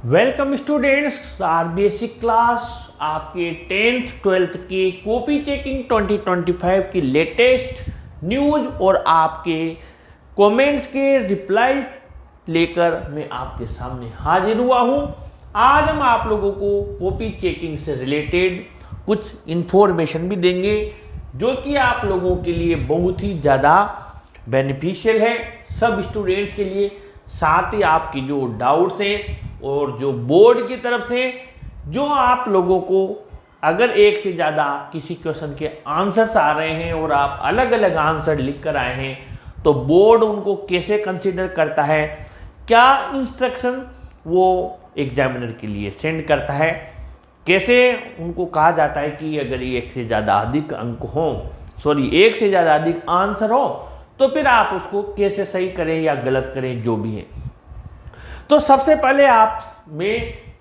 Welcome students, our basic class आपके 10th 12th की copy checking 2025 की लेटेस्ट न्यूज और आपके कमेंट्स के रिप्लाई लेकर मैं आपके सामने हाजिर हुआ हूं। आज हम आप लोगों को कॉपी चेकिंग से रिलेटेड कुछ इन्फॉर्मेशन भी देंगे जो कि आप लोगों के लिए बहुत ही ज़्यादा बेनिफिशियल है सब स्टूडेंट्स के लिए। साथ ही आपकी जो डाउट्स हैं और जो बोर्ड की तरफ से जो आप लोगों को अगर एक से ज़्यादा किसी क्वेश्चन के आंसर्स आ रहे हैं और आप अलग अलग आंसर लिख कर आए हैं तो बोर्ड उनको कैसे कंसीडर करता है, क्या इंस्ट्रक्शन वो एग्जामिनर के लिए सेंड करता है, कैसे उनको कहा जाता है कि अगर एक से ज़्यादा अधिक अंक हो एक से ज़्यादा अधिक आंसर हो तो फिर आप उसको कैसे सही करें या गलत करें जो भी है। तो सबसे पहले आप में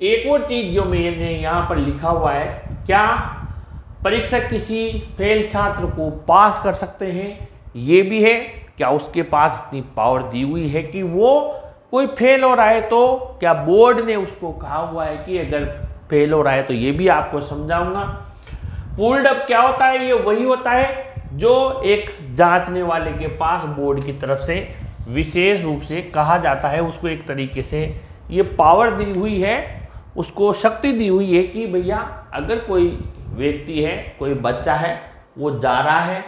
एक और चीज जो मैंने यहाँ पर लिखा हुआ है, क्या परीक्षक किसी फेल छात्र को पास कर सकते हैं, ये भी है। क्या उसके पास इतनी पावर दी हुई है कि वो कोई फेल हो रहा है तो क्या बोर्ड ने उसको कहा हुआ है कि अगर फेल हो रहा है तो ये भी आपको समझाऊंगा। पुल्ड अप क्या होता है, ये वही होता है जो एक जांचने वाले के पास बोर्ड की तरफ से विशेष रूप से कहा जाता है, उसको एक तरीके से ये पावर दी हुई है, उसको शक्ति दी हुई है कि भैया अगर कोई व्यक्ति है, कोई बच्चा है, वो जा रहा है,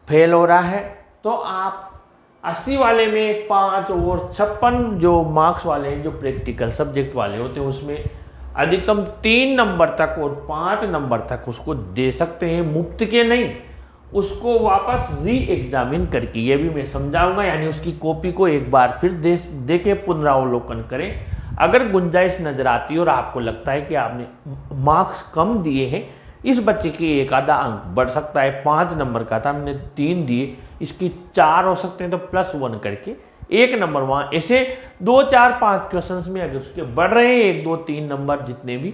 फेल हो रहा है तो आप 80 वाले में 5 और 56 जो मार्क्स वाले हैं, जो प्रैक्टिकल सब्जेक्ट वाले होते हैं, उसमें अधिकतम 3 नंबर तक और 5 नंबर तक उसको दे सकते हैं, मुफ्त के नहीं, उसको वापस री एग्जामिन करके, ये भी मैं समझाऊंगा। यानी उसकी कॉपी को एक बार फिर देखे पुनरावलोकन करें। अगर गुंजाइश नजर आती है और आपको लगता है कि आपने मार्क्स कम दिए हैं, इस बच्चे के एक आधा अंक बढ़ सकता है, 5 नंबर का था हमने 3 दिए, इसकी 4 हो सकते हैं, तो +1 करके 1 नंबर वहाँ, ऐसे 2 4 5 क्वेश्चंस में अगर उसके बढ़ रहे हैं 1 2 3 नंबर जितने भी,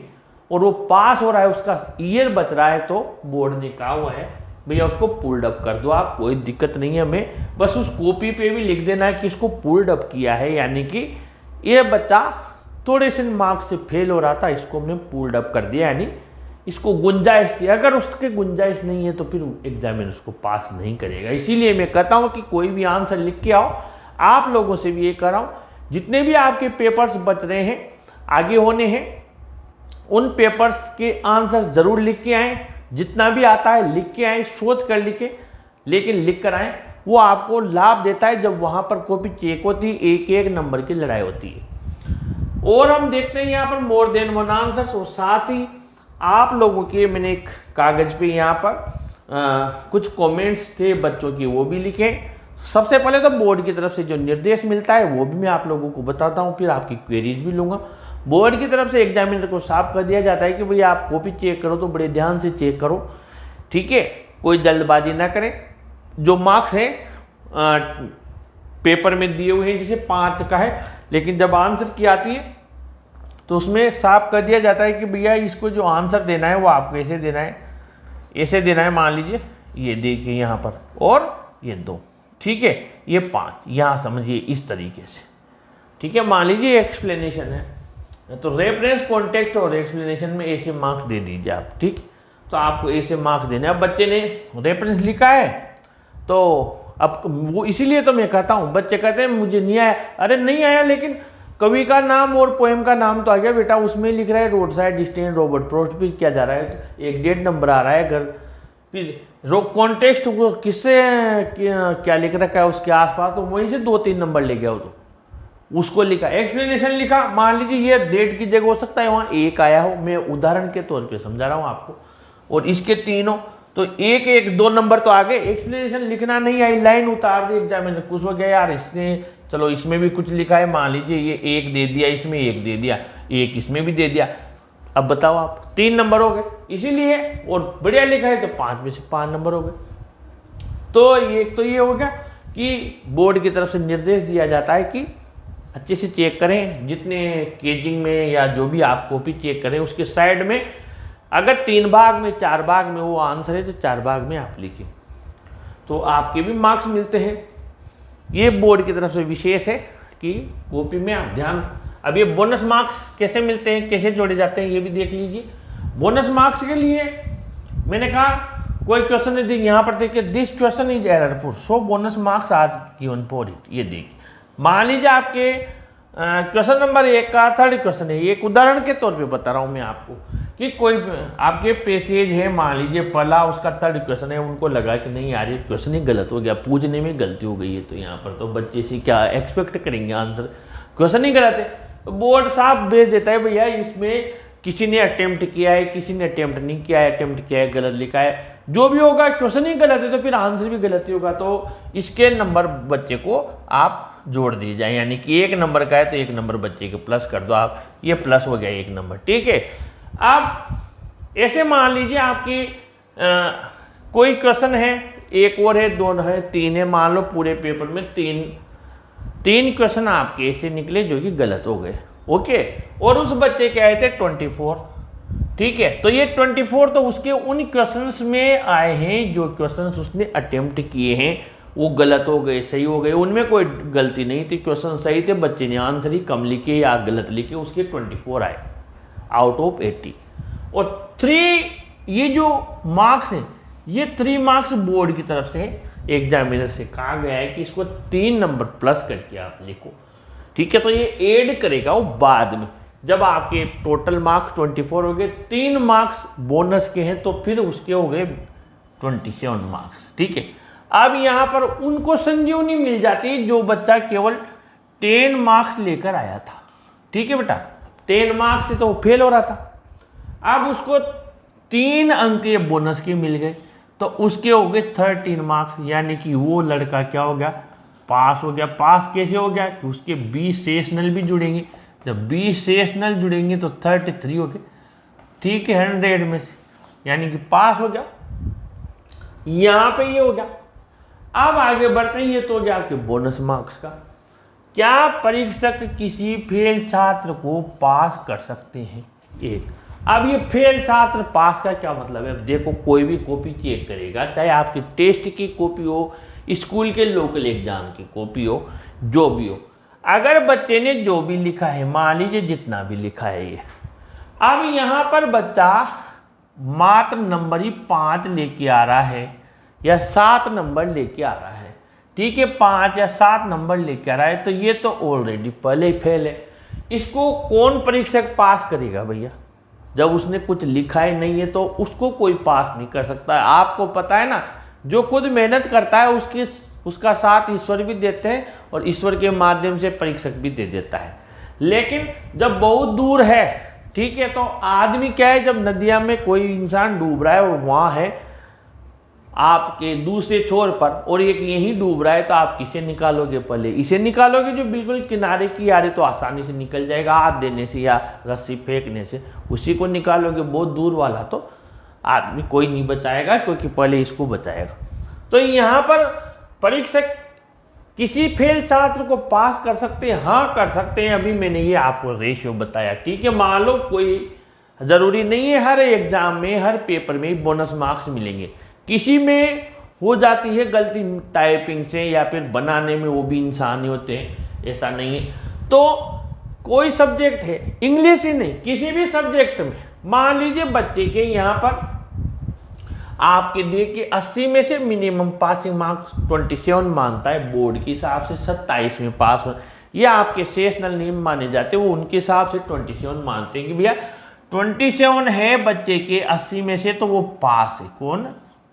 और वो पास हो रहा है, उसका ईयर बच रहा है, तो बोर्ड ने कहा हुआ है भैया उसको पुल्ड अप कर दो आप, कोई दिक्कत नहीं है, हमें बस उस कॉपी पे भी लिख देना है कि इसको पुल्ड अप किया है, यानी कि ये बच्चा थोड़े से मार्क्स से फेल हो रहा था, इसको हमने पुल्ड अप कर दिया, यानी इसको गुंजाइश थी। अगर उसके गुंजाइश नहीं है तो फिर एग्जामिनर उसको पास नहीं करेगा। इसीलिए मैं कहता हूँ कि कोई भी आंसर लिख के आओ, आप लोगों से भी ये कर रहा हूँ, जितने भी आपके पेपर्स बच रहे हैं आगे होने हैं, उन पेपर्स के आंसर जरूर लिख के आएँ, जितना भी आता है लिख के आए, सोच कर लिखे, लेकिन लिख कर आए, वो आपको लाभ देता है जब वहां पर कॉपी चेक होती है, एक एक नंबर की लड़ाई होती है। और हम देखते हैं यहाँ पर मोर देन 1 आंसर्स, और साथ ही आप लोगों के मैंने एक कागज पे यहाँ पर कुछ कमेंट्स थे बच्चों के, वो भी लिखे। सबसे पहले तो बोर्ड की तरफ से जो निर्देश मिलता है वो भी मैं आप लोगों को बताता हूँ, फिर आपकी क्वेरीज भी लूंगा। बोर्ड की तरफ से एग्जामिनर को साफ कर दिया जाता है कि भैया आप कॉपी चेक करो तो बड़े ध्यान से चेक करो, ठीक है, कोई जल्दबाजी ना करें। जो मार्क्स है पेपर में दिए हुए हैं, जैसे 5 का है, लेकिन जब आंसर की आती है तो उसमें साफ कर दिया जाता है कि भैया इसको जो आंसर देना है वो आपको ऐसे देना है, ऐसे देना है। मान लीजिए ये देखिए यहाँ पर, और ये 2, ठीक है, ये 5, यहाँ समझिए इस तरीके से, ठीक है। मान लीजिए एक्सप्लेनेशन है तो रेफरेंस, कॉन्टेक्स्ट और एक्सप्लेनेशन में ऐसे मार्क्स दे दीजिए आप, ठीक, तो आपको ऐसे मार्क्स देने। अब बच्चे ने रेफरेंस लिखा है तो अब वो, इसीलिए तो मैं कहता हूँ, बच्चे कहते हैं मुझे नहीं आया, अरे नहीं आया, लेकिन कवि का नाम और पोएम का नाम तो आ गया बेटा, उसमें लिख रहा है road side stand Robert Frost, भी क्या जा रहा है, 1 नंबर आ रहा है। अगर फिर कॉन्टेक्स्ट को किससे क्या लिख रखा है उसके आसपास, तो वहीं से 2 3 नंबर ले गया हो, तो उसको लिखा। एक्सप्लेनेशन लिखा, मान लीजिए ये डेट की जगह हो सकता है वहाँ 1 आया हो, मैं उदाहरण के तौर पे समझा रहा हूँ आपको, और इसके 3 हो तो 1 1 2 नंबर तो आगे। एक्सप्लेनेशन लिखना नहीं आई, लाइन उतार दी, एग्जामिनर खुश हो गया, यार इसने, चलो इसमें भी कुछ लिखा है, मान लीजिए ये 1 दे दिया, इसमें 1 दे दिया, 1 इसमें भी दे दिया, अब बताओ आप 3 नंबर हो गए, इसीलिए, और बढ़िया लिखा है तो 5 में से 5 नंबर हो गए। तो ये हो गया कि बोर्ड की तरफ से निर्देश दिया जाता है कि अच्छे से चेक करें, जितने केजिंग में या जो भी आप कॉपी चेक करें उसके साइड में अगर 3 भाग में 4 भाग में वो आंसर है तो 4 भाग में आप लिखें, तो आपके भी मार्क्स मिलते हैं। ये बोर्ड की तरफ से विशेष है कि कॉपी में आप ध्यान, अब ये बोनस मार्क्स कैसे मिलते हैं, कैसे जोड़े जाते हैं, ये भी देख लीजिए। बोनस मार्क्स के लिए मैंने कहा कोई क्वेश्चन यदि यहाँ पर देखिए this question is errorful so bonus marks are given for it. ये देखिए मान लीजिए आपके क्वेश्चन नंबर 1 का थर्ड क्वेश्चन है, एक उदाहरण के तौर पे बता रहा हूँ मैं आपको कि कोई आपके पेसेज है, मान लीजिए पहला उसका थर्ड क्वेश्चन है, उनको लगा कि नहीं यार ये क्वेश्चन ही गलत हो गया, पूछने में गलती हो गई है, तो यहाँ पर तो बच्चे से क्या एक्सपेक्ट करेंगे आंसर, क्वेश्चन ही गलत है। तो बोर्ड साफ भेज देता है भैया इसमें किसी ने अटेम्प्ट किया है, किसी ने अटेम्प्ट नहीं किया है, अटेम्प्ट किया है गलत लिखा है, जो भी होगा क्वेश्चन ही गलत है तो फिर आंसर भी गलत ही होगा, तो इसके नंबर बच्चे को आप जोड़ दिए जाए, यानी कि 1 नंबर का है तो 1 नंबर बच्चे के प्लस कर दो आप, ये प्लस हो गया 1 नंबर, ठीक है। अब ऐसे मान लीजिए आपकी कोई क्वेश्चन है, एक और है, 2 है, 3 है, मान लो पूरे पेपर में तीन क्वेश्चन आपके ऐसे निकले जो कि गलत हो गए, ओके, और उस बच्चे के आए थे 24, ठीक है। तो ये 24 तो उसके उन क्वेश्चंस में आए हैं जो क्वेश्चंस उसने अटेम्प्ट किए हैं वो गलत हो गए, सही हो गए, उनमें कोई गलती नहीं थी, क्वेश्चन सही थे, बच्चे ने आंसर ही कम लिखे या गलत लिखे, उसके 24 आए आउट ऑफ 80। और 3 ये जो मार्क्स हैं ये 3 मार्क्स बोर्ड की तरफ से एग्जामिनर से कहा गया है कि इसको 3 नंबर प्लस करके आप लिखो, ठीक है। तो ये ऐड करेगा वो बाद में, जब आपके टोटल मार्क्स 24 हो गए, 3 मार्क्स बोनस के हैं तो फिर उसके हो गए 27 मार्क्स, ठीक है। अब यहाँ पर उनको संजीवनी मिल जाती है जो बच्चा केवल 10 मार्क्स लेकर आया था, ठीक है बेटा, 10 मार्क्स से तो वो फेल हो रहा था, अब उसको 3 अंक ये बोनस के मिल गए तो उसके हो गए 13 मार्क्स, यानी कि वो लड़का क्या हो गया, पास हो गया। पास कैसे हो गया कि उसके 20 सेशनल भी जुड़ेंगे, जब 20 सेशनल जुड़ेंगे तो 33 हो गए, ठीक है, 100 में से, यानी कि पास हो गया। यहाँ पे ये हो गया। अब आगे बढ़ते हैं, ये तो हो गया आपके बोनस मार्क्स का। क्या परीक्षक किसी फेल छात्र को पास कर सकते हैं? एक, अब ये फेल छात्र पास का क्या मतलब है? अब देखो कोई भी कॉपी चेक करेगा, चाहे आपकी टेस्ट की कॉपी हो, स्कूल के लोकल एग्जाम की कॉपी हो, जो भी हो, अगर बच्चे ने जो भी लिखा है, मान लीजिए जितना भी लिखा है ये, अब यहाँ पर बच्चा मात्र नंबर ही 5 लेके आ रहा है या 7 नंबर लेके आ रहा है, ठीक है, 5 या 7 नंबर लेके आ रहा है, तो ये तो ऑलरेडी पहले ही फेल है। इसको कौन परीक्षक पास करेगा भैया? जब उसने कुछ लिखा ही नहीं है तो उसको कोई पास नहीं कर सकता है। आपको पता है ना, जो खुद मेहनत करता है उसका साथ ईश्वर भी देते हैं और ईश्वर के माध्यम से परीक्षक भी दे देता है। लेकिन जब बहुत दूर है, ठीक है, तो आदमी क्या है, जब नदिया में कोई इंसान डूब रहा है और वहाँ है आपके दूसरे छोर पर और एक यहीं डूब रहा है, तो आप किसे निकालोगे? पहले इसे निकालोगे जो बिल्कुल किनारे की यारे, तो आसानी से निकल जाएगा हाथ देने से या रस्सी फेंकने से, उसी को निकालोगे। बहुत दूर वाला तो आदमी कोई नहीं बचाएगा, क्योंकि पहले इसको बचाएगा। तो यहाँ पर परीक्षक किसी फेल छात्र को पास कर सकते हैं? हाँ, कर सकते हैं। अभी मैंने ये आपको रेशियो बताया, ठीक है। मान लो कोई, जरूरी नहीं है हर एग्जाम में, हर पेपर में बोनस मार्क्स मिलेंगे, किसी में हो जाती है गलती टाइपिंग से या फिर बनाने में, वो भी इंसान ही होते हैं, ऐसा नहीं है। तो कोई सब्जेक्ट है, इंग्लिश ही नहीं, किसी भी सब्जेक्ट में मान लीजिए बच्चे के यहाँ पर आपके देखिए 80 में से मिनिमम पासिंग मार्क्स 27 मानता है बोर्ड के हिसाब से, 27 में पास हो, ये आपके सेशनल नियम माने जाते हैं, वो उनके हिसाब से 27 मानते हैं कि भैया 27 है बच्चे के 80 में से, तो वो पास है। कौन?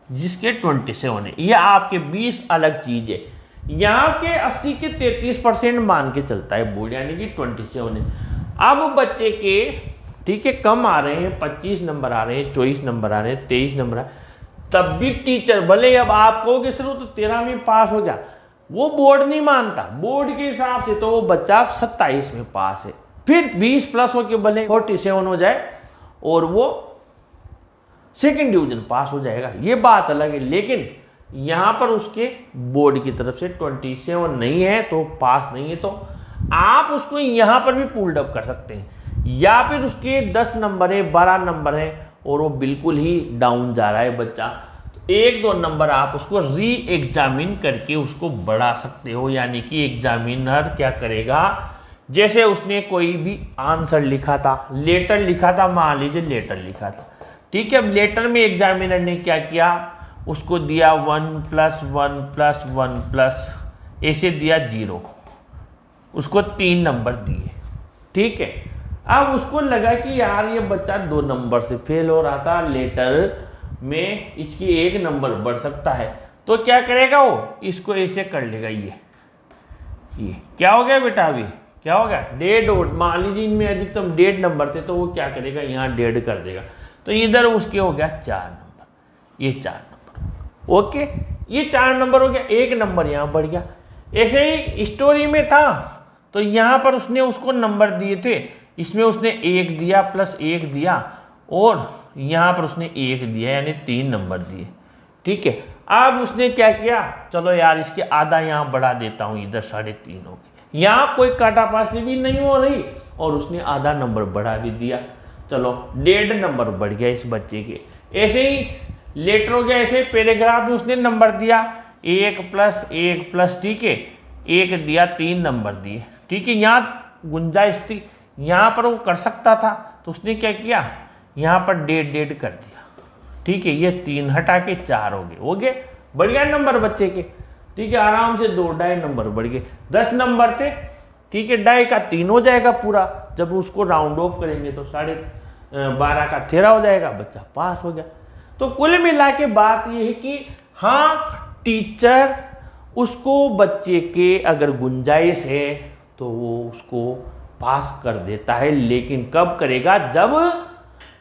जिसके 27 है। ये आपके 20 अलग चीज है। यहाँ के 80 के 33% मान के चलता है बोर्ड, यानी कि 27 है। अब बच्चे के, ठीक है, कम आ रहे हैं, 25 नंबर आ रहे हैं, 24 नंबर आ रहे हैं, 23 नंबर आ रहे हैं, तब भी टीचर, भले अब आप कहोगे सर वो तो 13 में पास हो गया, वो बोर्ड नहीं मानता। बोर्ड के हिसाब से तो वो बच्चा 27 में पास है, फिर 20 प्लस हो के भले 47 हो जाए और वो सेकेंड डिवीजन पास हो जाएगा, ये बात अलग है। लेकिन यहाँ पर उसके बोर्ड की तरफ से 27 नहीं है तो पास नहीं है, तो आप उसको यहाँ पर भी पुल्ड अप कर सकते हैं। या फिर उसके 10 नंबर है, 12 नंबर है और वो बिल्कुल ही डाउन जा रहा है बच्चा, तो 1-2 नंबर आप उसको री एग्जामिन करके उसको बढ़ा सकते हो। यानी कि एग्जामिनर क्या करेगा जैसे उसने कोई भी आंसर लिखा था, लेटर लिखा था, मान लीजिए लेटर लिखा था, ठीक है। अब लेटर में एग्जामिनर ने क्या किया, उसको दिया 1 + 1 + 1 ऐसे दिया 0, उसको 3 नंबर दिए, ठीक है। अब उसको लगा कि यार ये बच्चा 2 नंबर से फेल हो रहा था, लेटर में इसकी 1 नंबर बढ़ सकता है, तो क्या करेगा वो, इसको ऐसे कर लेगा, ये क्या हो गया बेटा, अभी क्या हो गया, 1.5, मान लीजिए इनमें अधिकतम 1.5 नंबर थे, तो वो क्या करेगा, यहाँ 1.5 कर देगा, तो इधर उसके हो गया 4 नंबर, ये 4 नंबर, ओके, ये 4 नंबर हो गया, 1 नंबर यहाँ बढ़ गया। ऐसे ही स्टोरी में था, तो यहाँ पर उसने उसको नंबर दिए थे, इसमें उसने 1 दिया + 1 दिया, और यहाँ पर उसने 1 दिया, यानी 3 नंबर दिए, ठीक है। अब उसने क्या किया, चलो यार इसके आधा यहाँ बढ़ा देता हूँ, इधर 3.5 हो गए, यहाँ कोई काटापासी भी नहीं हो रही, और उसने आधा नंबर बढ़ा भी दिया, चलो 1.5 नंबर बढ़ गया इस बच्चे के। ऐसे ही लेटर हो गया, ऐसे पैराग्राफ में उसने नंबर दिया 1 + 1 +, ठीक है, 1 दिया, 3 नंबर दिए, ठीक है। यहाँ गुंजाइश थी, यहाँ पर वो कर सकता था, तो उसने क्या किया, यहाँ पर 1.5 कर दिया, ठीक है, ये 3 हटा के 4 हो गए, बढ़ गया नंबर बच्चे के, ठीक है, आराम से 2-2.5 नंबर बढ़ गए, 10 नंबर थे, ठीक है, 2.5 का 3 हो जाएगा पूरा, जब उसको राउंड ऑफ करेंगे तो 12.5 का 13 हो जाएगा, बच्चा पास हो गया। तो कुल मिला के बात ये है कि हाँ, टीचर उसको बच्चे के अगर गुंजाइश है तो वो उसको पास कर देता है, लेकिन कब करेगा, जब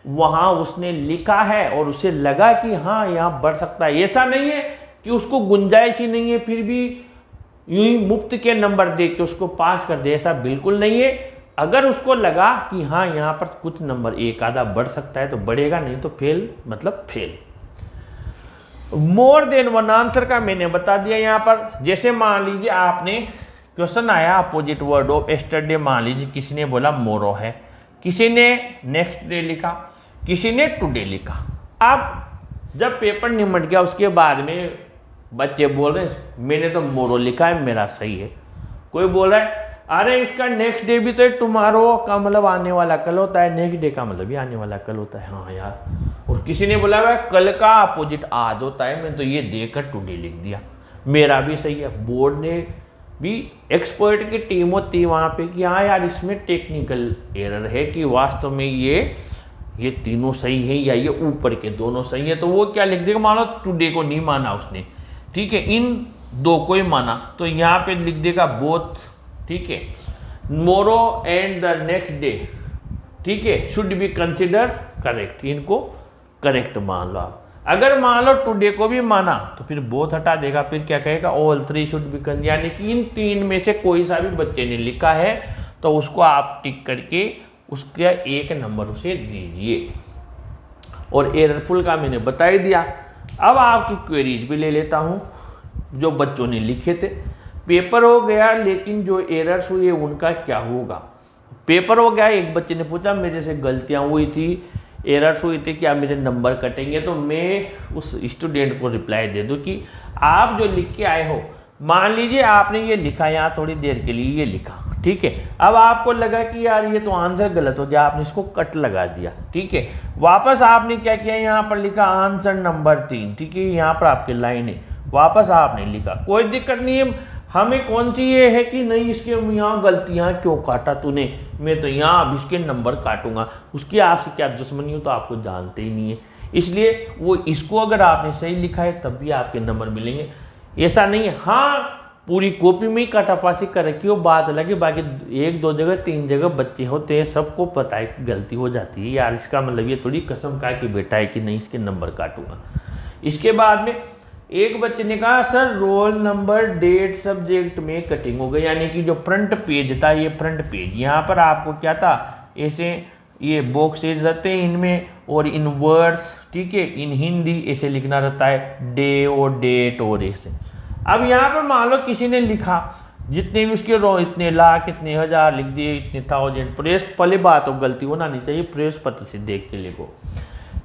वहाँ उसने लिखा है और उसे लगा कि हाँ यहाँ बढ़ सकता है। ऐसा नहीं है कि उसको गुंजाइश ही नहीं है फिर भी यूं ही मुफ्त के नंबर दे के उसको पास कर दे, ऐसा बिल्कुल नहीं है। अगर उसको लगा कि हाँ यहाँ पर कुछ नंबर एक आधा बढ़ सकता है तो बढ़ेगा, नहीं तो फेल मतलब फेल। मोर देन 1 आंसर का मैंने बता दिया यहाँ पर। जैसे मान लीजिए आपने क्वेश्चन आया अपोजिट वर्ड ऑफ एस्टरडे, मान लीजिए किसी ने बोला मोरो है, किसी ने नेक्स्ट डे लिखा, किसी ने टुडे लिखा। अब जब पेपर निमट गया उसके बाद में बच्चे बोल रहे हैं मैंने तो मोरो लिखा है, मेरा सही है। कोई बोल रहा है अरे इसका नेक्स्ट डे भी तो टुमारो का मतलब आने वाला कल होता है, नेक्स्ट डे का मतलब भी आने वाला कल होता है। हाँ यार, और किसी ने बोला भाई कल का अपोजिट आज होता है, मैंने तो ये देखकर टुडे लिख दिया, मेरा भी सही है। बोर्ड ने भी एक्सपर्ट की टीम होती है वहाँ पे कि हाँ यार इसमें टेक्निकल एरर है कि वास्तव में ये तीनों सही है या ये ऊपर के दोनों सही है, तो वो क्या लिख देगा, मान लो टुडे को नहीं माना उसने, ठीक है, इन दो को ही माना, तो यहाँ पे लिख देगा बोथ, ठीक है, मोरो एंड द नेक्स्ट डे, ठीक है, शुड बी कंसिडर करेक्ट, इनको करेक्ट मान लो आप। अगर मान लो टुडे को भी माना तो फिर बोथ हटा देगा, फिर क्या कहेगा ऑल 3 शुड बी कंसिडर, यानी कि इन 3 में से कोई सा भी बच्चे ने लिखा है तो उसको आप टिक करके उसका 1 नंबर उसे दीजिए। और एररफुल का मैंने बता ही दिया। अब आपकी क्वेरीज भी ले लेता हूँ जो बच्चों ने लिखे थे। पेपर हो गया, लेकिन जो एरर्स हुए उनका क्या होगा। पेपर हो गया, एक बच्चे ने पूछा मेरे से गलतियाँ हुई थी, एरर्स हुई थी, क्या मेरे नंबर कटेंगे, तो मैं उस स्टूडेंट को रिप्लाई दे दूँ कि आप जो लिख के आए हो, मान लीजिए आपने ये लिखा यहाँ थोड़ी देर के लिए ये लिखा, ठीक है, अब आपको लगा कि यार ये तो आंसर गलत हो गया, आपने इसको कट लगा दिया, ठीक है, वापस आपने क्या किया, यहाँ पर लिखा आंसर नंबर 3, ठीक है, यहाँ पर आपकी लाइन है, वापस आपने लिखा, कोई दिक्कत नहीं है। हमें कौन सी ये है कि नहीं इसके यहाँ गलतियाँ क्यों काटा तूने, मैं तो यहाँ अब इसके नंबर काटूंगा, उसकी आपसे क्या दुश्मनी हो तो आपको जानते ही नहीं है, इसलिए वो इसको अगर आपने सही लिखा है तब भी आपके नंबर मिलेंगे, ऐसा नहीं है। हाँ, पूरी कॉपी में ही काटापासी कर रखी हो बात अलग है, बाकी 1-2 जगह 3 जगह बच्चे होते हैं, सबको पता है कि गलती हो जाती है यार, इसका मतलब ये थोड़ी कसम खा के बैठा है कि नहीं इसके नंबर काटूंगा। इसके बाद में एक बच्चे ने कहा sir roll number date subject में कटिंग हो गई, यानी कि जो फ्रंट पेज था, ये फ्रंट पेज, यहाँ पर आपको क्या था, ऐसे ये बॉक्सेज रहते हैं इनमें, और इन वर्ड्स, ठीक है, इन हिंदी ऐसे लिखना रहता है, डे और डेट और ऐसे। अब यहाँ पर मान लो किसी ने लिखा जितने भी उसके रो इतने लाख इतने हज़ार लिख दिए, इतने 1000, प्रेस पहले बात हो गलती होना नहीं चाहिए, प्रेस पत्र से देख के लिखो।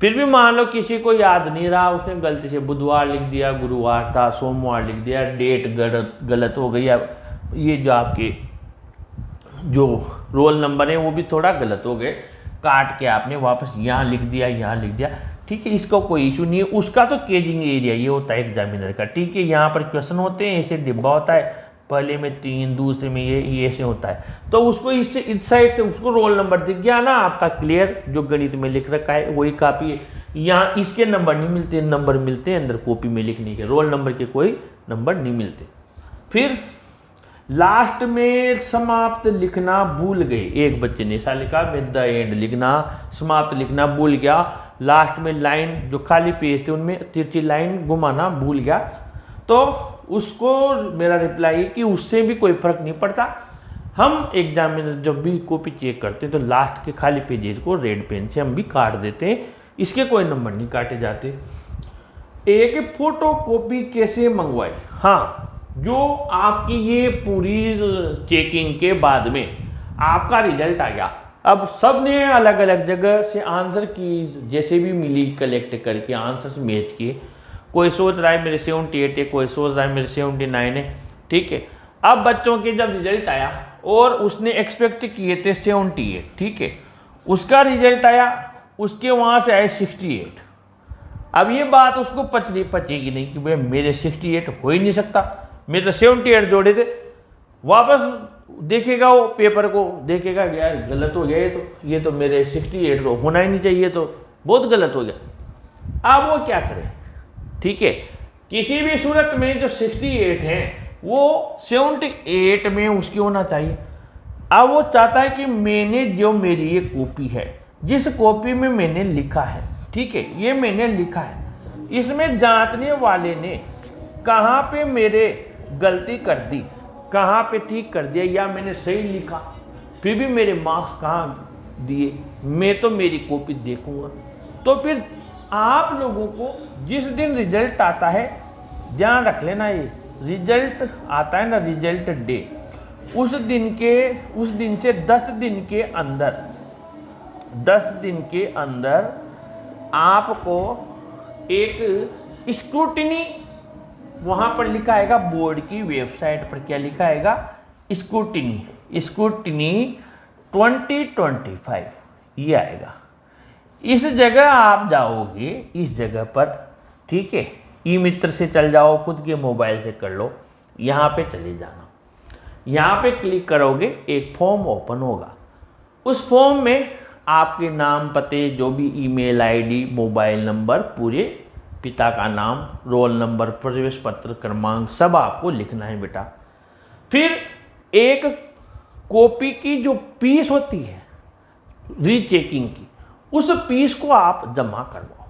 फिर भी मान लो किसी को याद नहीं रहा, उसने गलती से बुधवार लिख दिया, गुरुवार था, सोमवार लिख दिया, डेट गलत हो गई। अब ये जो आपके जो रोल नंबर है वो भी थोड़ा गलत हो गए, काट के आपने वापस यहाँ लिख दिया, यहाँ लिख दिया, ठीक है, इसका कोई इशू नहीं है। उसका तो केजिंग एरिया ये होता है एग्जामिनर का, ठीक है। यहाँ पर क्वेश्चन होते हैं, ऐसे डिब्बा होता है, पहले में 3, दूसरे में ये ऐसे होता है, तो उसको इससे इस साइड से उसको रोल नंबर दिख गया ना आपका, क्लियर। जो गणित में लिख रखा है वही कापी है, यहाँ इसके नंबर नहीं मिलते, नंबर मिलते हैं अंदर कॉपी में लिखने के, रोल नंबर के कोई नंबर नहीं मिलते। फिर लास्ट में समाप्त लिखना भूल गए, एक बच्चे ने ऐसा लिखा, मैं द एंड लिखना, समाप्त लिखना भूल गया, लास्ट में लाइन जो खाली पेज थे उनमें तिरछी लाइन घुमाना भूल गया। तो उसको मेरा रिप्लाई कि उससे भी कोई फर्क नहीं पड़ता, हम एग्जामिनर जब भी कॉपी चेक करते हैं तो लास्ट के खाली पेजेस को रेड पेन से हम भी काट देते हैं, इसके कोई नंबर नहीं काटे जाते। एक फोटो कॉपी कैसे मंगवाए? हाँ, जो आपकी ये पूरी चेकिंग के बाद में आपका रिजल्ट आ गया, अब सब ने अलग अलग जगह से आंसर की जैसे भी मिली कलेक्ट करके आंसर्स मैच किए, कोई सोच रहा है मेरे 78 है, कोई सोच रहा है मेरे 79 है, ठीक है। अब बच्चों के जब रिजल्ट आया और उसने एक्सपेक्ट किए थे 78, ठीक है, उसका रिजल्ट आया, उसके वहाँ से आए 68। अब ये बात उसको पचेगी नहीं कि भाई मेरे 68 हो ही नहीं सकता, मैं तो 78 जोड़े थे। वापस देखेगा वो पेपर को, देखेगा यार गलत हो गया, ये तो मेरे 68 तो होना ही नहीं चाहिए, तो बहुत गलत हो गया। अब वो क्या करे, ठीक है, किसी भी सूरत में जो 68 है वो 78 में उसकी होना चाहिए। अब वो चाहता है कि मैंने जो मेरी ये कॉपी है, जिस कॉपी में मैंने लिखा है, ठीक है, ये मैंने लिखा है, इसमें जांचने वाले ने कहाँ पे मेरे गलती कर दी, कहाँ पे ठीक कर दिया, या मैंने सही लिखा फिर भी मेरे मार्क्स कहाँ दिए, मैं तो मेरी कॉपी देखूंगा। तो फिर आप लोगों को जिस दिन रिजल्ट आता है, ध्यान रख लेना, ये रिजल्ट आता है ना, रिजल्ट डे, उस दिन से 10 दिन के अंदर आपको एक स्क्रूटिनी वहाँ पर लिखा आएगा, बोर्ड की वेबसाइट पर क्या लिखा आएगा, स्क्रूटिनी 2025 ये आएगा। इस जगह आप जाओगे, इस जगह पर, ठीक है, ई मित्र से चल जाओ, खुद के मोबाइल से कर लो, यहाँ पे चले जाना, यहाँ पे क्लिक करोगे, एक फॉर्म ओपन होगा। उस फॉर्म में आपके नाम, पते, जो भी ईमेल आईडी, मोबाइल नंबर, पूरे पिता का नाम, रोल नंबर, प्रवेश पत्र क्रमांक सब आपको लिखना है बेटा। फिर एक कॉपी की जो फीस होती है रीचेकिंग की, उस फीस को आप जमा करवाओ,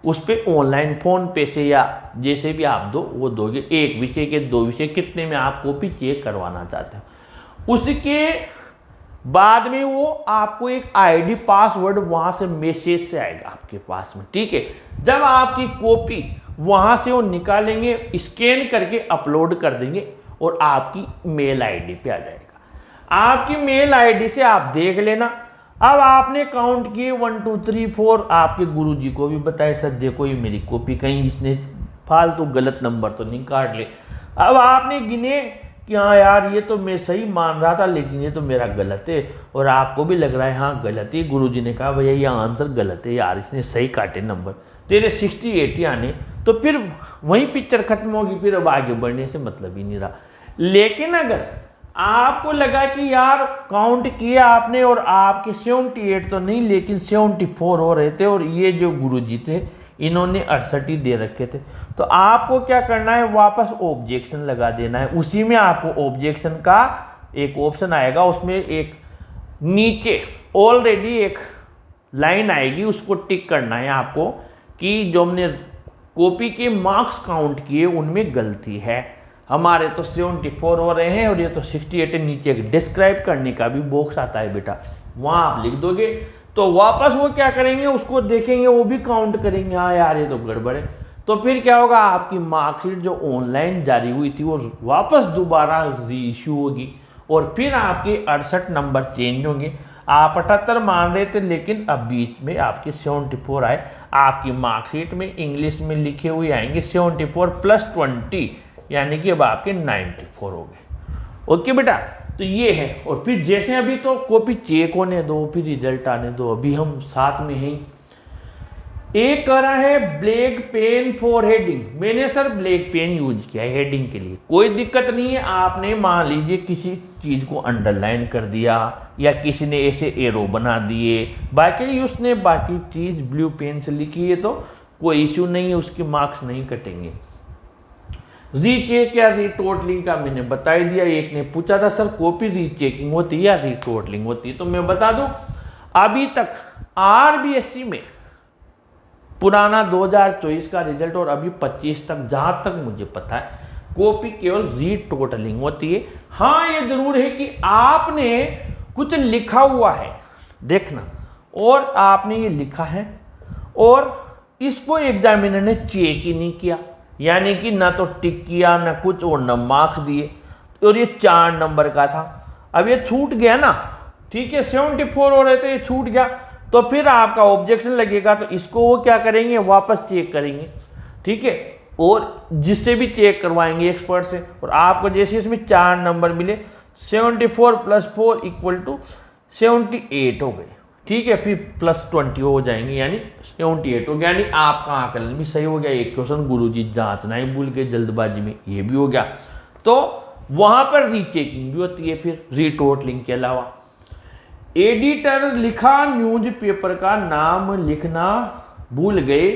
उस पर ऑनलाइन फोन पे से या जैसे भी आप दो वो दोगे। एक विषय के 2 विषय कितने में आप कॉपी चेक करवाना चाहते हो, उसके बाद में वो आपको एक आईडी पासवर्ड वहाँ से मैसेज से आएगा आपके पास में, ठीक है। जब आपकी कॉपी वहाँ से वो निकालेंगे, स्कैन करके अपलोड कर देंगे और आपकी मेल आईडी पे आ जाएगा। आपकी मेल आईडी से आप देख लेना। अब आपने काउंट किए 1 2 3 4, आपके गुरुजी को भी बताए, सर देखो ये मेरी कॉपी, कहीं इसने फालतू गलत नंबर तो नहीं काट ले। अब आपने गिने कि हाँ यार ये तो मैं सही मान रहा था, लेकिन ये तो मेरा गलत है, और आपको भी लग रहा है हाँ गलत है। गुरुजी ने कहा भैया ये आंसर गलत है यार, इसने सही काटे नंबर, तेरे 68 आने, तो फिर वहीं पिक्चर खत्म होगी, फिर अब आगे बढ़ने से मतलब ही नहीं रहा। लेकिन अगर आपको लगा कि यार काउंट किया आपने और आपके 78 तो नहीं लेकिन 74 हो रहे थे, और ये जो गुरुजी थे इन्होंने 68 ही दे रखे थे, तो आपको क्या करना है, वापस ऑब्जेक्शन लगा देना है। उसी में आपको ऑब्जेक्शन का एक ऑप्शन आएगा, उसमें एक नीचे ऑलरेडी एक लाइन आएगी, उसको टिक करना है आपको कि जो हमने कॉपी के मार्क्स काउंट किए उनमें गलती है, हमारे तो 74 हो रहे हैं और ये तो 68 है। नीचे एक डिस्क्राइब करने का भी बॉक्स आता है बेटा, वहाँ आप लिख दोगे तो वापस वो क्या करेंगे, उसको देखेंगे, वो भी काउंट करेंगे, हाँ यार ये तो गड़बड़ है। तो फिर क्या होगा, आपकी मार्कशीट जो ऑनलाइन जारी हुई थी वो वापस दोबारा री इशू होगी, और फिर आपके 68 नंबर चेंज होंगे। आप 78 मान रहे थे, लेकिन अब बीच में आपके 74 आए, आपकी मार्कशीट में इंग्लिश में लिखे हुए आएंगे 74 + 20, यानी कि अब आपके 94 हो गए। ओके बेटा, तो ये है। और फिर जैसे अभी तो कॉपी चेक होने दो, फिर रिजल्ट आने दो, अभी हम साथ में हैं। एक कह रहा है ब्लैक पेन फॉर हेडिंग। मैंने सर ब्लैक पेन यूज किया है हेडिंग के लिए, कोई दिक्कत नहीं है। आपने मान लीजिए किसी चीज को अंडरलाइन कर दिया या किसी ने ऐसे एरो बना दिए, बाकी उसने बाकी चीज ब्लू पेन से लिखी है तो कोई इश्यू नहीं है, उसके मार्क्स नहीं कटेंगे। रीचेक या रीटोटलिंग का मैंने बता ही दिया। एक ने पूछा था सर कॉपी रीचेकिंग होती है या रीटोटलिंग होती है, तो मैं बता दूं अभी तक आरबीएससी में पुराना 2024 का रिजल्ट और अभी 25 तक जहां तक मुझे पता है कॉपी केवल रीटोटलिंग होती है। हाँ ये जरूर है कि आपने कुछ लिखा हुआ है देखना, और आपने ये लिखा है और इसको एग्जामिनर ने चेक ही नहीं किया, यानी कि ना तो टिक किया ना कुछ और ना मार्क्स दिए, और ये 4 नंबर का था। अब ये छूट गया ना, ठीक है 74 हो रहे थे, ये छूट गया तो फिर आपका ऑब्जेक्शन लगेगा, तो इसको वो क्या करेंगे वापस चेक करेंगे, ठीक है। और जिससे भी चेक करवाएंगे एक्सपर्ट से, और आपको जैसे इसमें 4 नंबर मिले 74 + 4 = 78 हो गए, ठीक है। फिर +20 हो जाएंगे यानी 78 हो गया, यानी आपका आकलन भी सही हो गया। एक क्वेश्चन गुरुजी जांचना ही भूल गए जल्दबाजी में, ये भी हो गया। तो वहां पर रीचेकिंग भी होती है फिर रीटोटलिंग के अलावा। एडिटर लिखा न्यूज़पेपर का नाम लिखना भूल गए,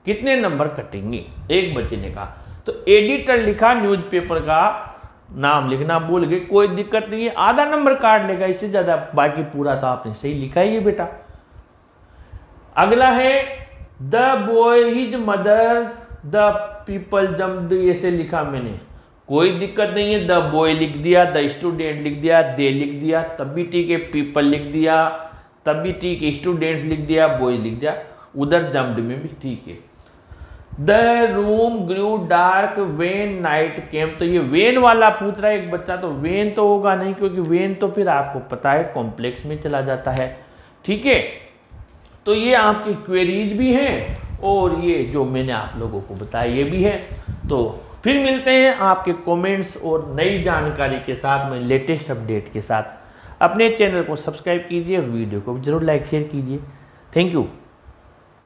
कितने नंबर कटेंगे? एक बच्चे ने कहा। तो एडिटर लिखा न्यूज़पेपर का नाम लिखना भूल गए, कोई दिक्कत नहीं है, आधा नंबर काट लेगा, इससे ज्यादा, बाकी पूरा तो आपने सही लिखा ही है बेटा। अगला है the boy his mother the people jumped, ऐसे लिखा मैंने, कोई दिक्कत नहीं है। द बॉय लिख दिया, द स्टूडेंट लिख दिया, दे लिख दिया, तब भी ठीक है। पीपल लिख दिया तब भी ठीक है, स्टूडेंट्स लिख दिया, बॉय लिख दिया, उधर जम्प्ड में भी ठीक है। The room grew dark when night came, तो ये वेन वाला पूछ रहा है एक बच्चा, तो वेन तो होगा नहीं, क्योंकि वेन तो फिर आपको पता है कॉम्प्लेक्स में चला जाता है, ठीक है। तो ये आपकी क्वेरीज भी हैं और ये जो मैंने आप लोगों को बताया ये भी है। तो फिर मिलते हैं आपके कमेंट्स और नई जानकारी के साथ में, लेटेस्ट अपडेट के साथ। अपने चैनल को सब्सक्राइब कीजिए, वीडियो को जरूर लाइक शेयर कीजिए। Thank you.